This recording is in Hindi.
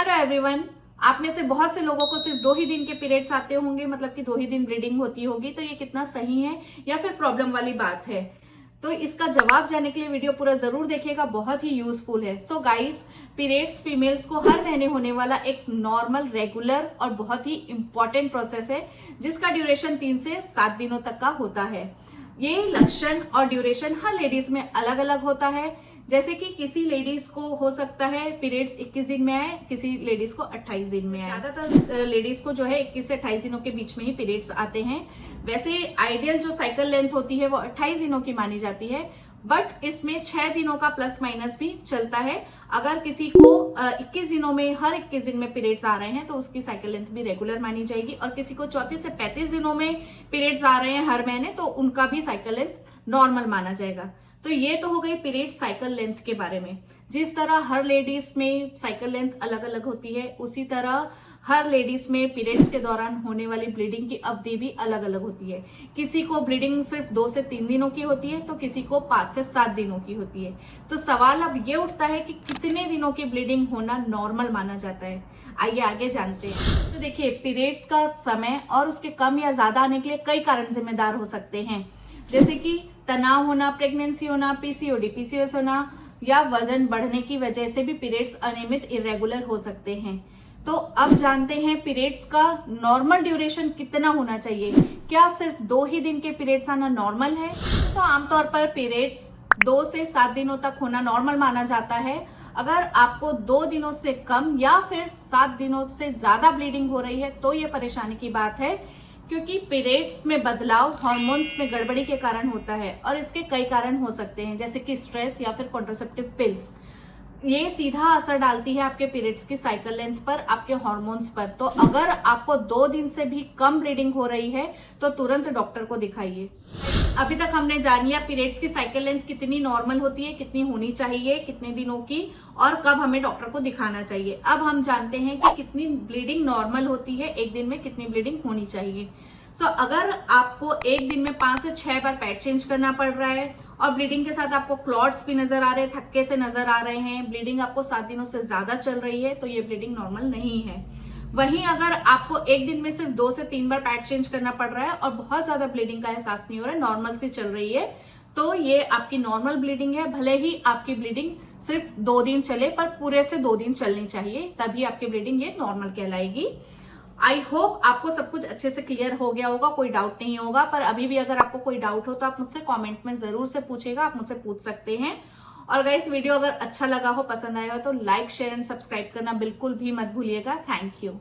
हेलो एवरीवन, आप में से बहुत से लोगों को सिर्फ 2 ही दिन के पीरियड्स आते होंगे, मतलब कि 2 ही दिन ब्लीडिंग होती होगी। तो ये कितना सही है या फिर प्रॉब्लम वाली बात है? तो इसका जवाब जानने के लिए वीडियो पूरा जरूर देखिएगा, बहुत ही यूजफुल है। सो गाइस, पीरियड्स फीमेल्स को हर महीने होने वाला एक नॉर्मल, रेगुलर और बहुत ही इंपॉर्टेंट प्रोसेस है, जिसका ड्यूरेशन 3 से 7 दिनों तक का होता है। ये लक्षण और ड्यूरेशन हर लेडीज में अलग अलग होता है। जैसे कि किसी लेडीज को हो सकता है पीरियड्स 21 दिन में आए, किसी लेडीज को 28 दिन में आए। ज्यादातर लेडीज को जो है 21 से 28 दिनों के बीच में ही पीरियड्स आते हैं। वैसे आइडियल जो साइकिल लेंथ होती है वो 28 दिनों की मानी जाती है, बट इसमें 6 दिनों का प्लस माइनस भी चलता है। अगर किसी को 21 दिनों में हर 21 दिन में पीरियड्स आ रहे हैं तो उसकी साइकिल लेंथ भी रेगुलर मानी जाएगी, और किसी को 34 से 35 दिनों में पीरियड्स आ रहे हैं हर महीने तो उनका भी साइकिल लेंथ नॉर्मल माना जाएगा। तो ये तो हो गई पीरियड साइकिल लेंथ के बारे में। जिस तरह हर लेडीज में साइकिल लेंथ अलग अलग होती है, उसी तरह हर लेडीज में पीरियड्स के दौरान होने वाली ब्लीडिंग की अवधि भी अलग अलग होती है। किसी को ब्लीडिंग सिर्फ 2 से 3 दिनों की होती है तो किसी को 5 से 7 दिनों की होती है। तो सवाल अब ये उठता है कि कितने दिनों की ब्लीडिंग होना नॉर्मल माना जाता है। आइए आगे जानते हैं। तो देखिए, पीरियड्स का समय और उसके कम या ज्यादा आने के लिए कई कारण जिम्मेदार हो सकते हैं, जैसे कि तनाव होना, प्रेगनेंसी होना, पीसीओडी, पीसीओएस होना, या वजन बढ़ने की वजह से भी पीरियड्स अनियमित, इरेगुलर हो सकते हैं। तो अब जानते हैं पीरियड्स का नॉर्मल ड्यूरेशन कितना होना चाहिए। क्या सिर्फ 2 ही दिन के पीरियड्स आना नॉर्मल है? तो आमतौर पर पीरियड्स 2 से 7 दिनों तक होना नॉर्मल माना जाता है। अगर आपको 2 दिनों से कम या फिर 7 दिनों से ज्यादा ब्लीडिंग हो रही है तो ये परेशानी की बात है, क्योंकि पीरियड्स में बदलाव हार्मोन्स में गड़बड़ी के कारण होता है, और इसके कई कारण हो सकते हैं, जैसे कि स्ट्रेस या फिर कॉन्ट्रासेप्टिव पिल्स। ये सीधा असर डालती है आपके पीरियड्स की साइकिल लेंथ पर, आपके हार्मोन्स पर। तो अगर आपको 2 दिन से भी कम ब्लीडिंग हो रही है तो तुरंत डॉक्टर को दिखाइए। अभी तक हमने जान लिया पीरियड्स की साइकिल लेंथ कितनी नॉर्मल होती है, कितनी होनी चाहिए, कितने दिनों की, और कब हमें डॉक्टर को दिखाना चाहिए। अब हम जानते हैं कि कितनी ब्लीडिंग नॉर्मल होती है, एक दिन में कितनी ब्लीडिंग होनी चाहिए। सो अगर आपको एक दिन में 5 से 6 बार पैड चेंज करना पड़ रहा है और ब्लीडिंग के साथ आपको क्लॉट्स भी नजर आ रहे हैं, थक्के से नजर आ रहे हैं, ब्लीडिंग आपको 7 दिनों से ज्यादा चल रही है, तो ये ब्लीडिंग नॉर्मल नहीं है। वहीं अगर आपको एक दिन में सिर्फ 2 से 3 बार पैड चेंज करना पड़ रहा है और बहुत ज्यादा ब्लीडिंग का एहसास नहीं हो रहा है, नॉर्मल सी चल रही है, तो ये आपकी नॉर्मल ब्लीडिंग है। भले ही आपकी ब्लीडिंग सिर्फ 2 दिन चले, पर पूरे से 2 दिन चलनी चाहिए, तभी आपकी ब्लीडिंग ये नॉर्मल कहलाएगी। आई होप आपको सब कुछ अच्छे से क्लियर हो गया होगा, कोई डाउट नहीं होगा। पर अभी भी अगर आपको कोई डाउट हो तो आप मुझसे कमेंट में जरूर से पूछेगा, आप मुझसे पूछ सकते हैं। और गाइस, वीडियो अगर अच्छा लगा हो, पसंद आया हो तो लाइक, शेयर एंड सब्सक्राइब करना बिल्कुल भी मत भूलिएगा। Thank you.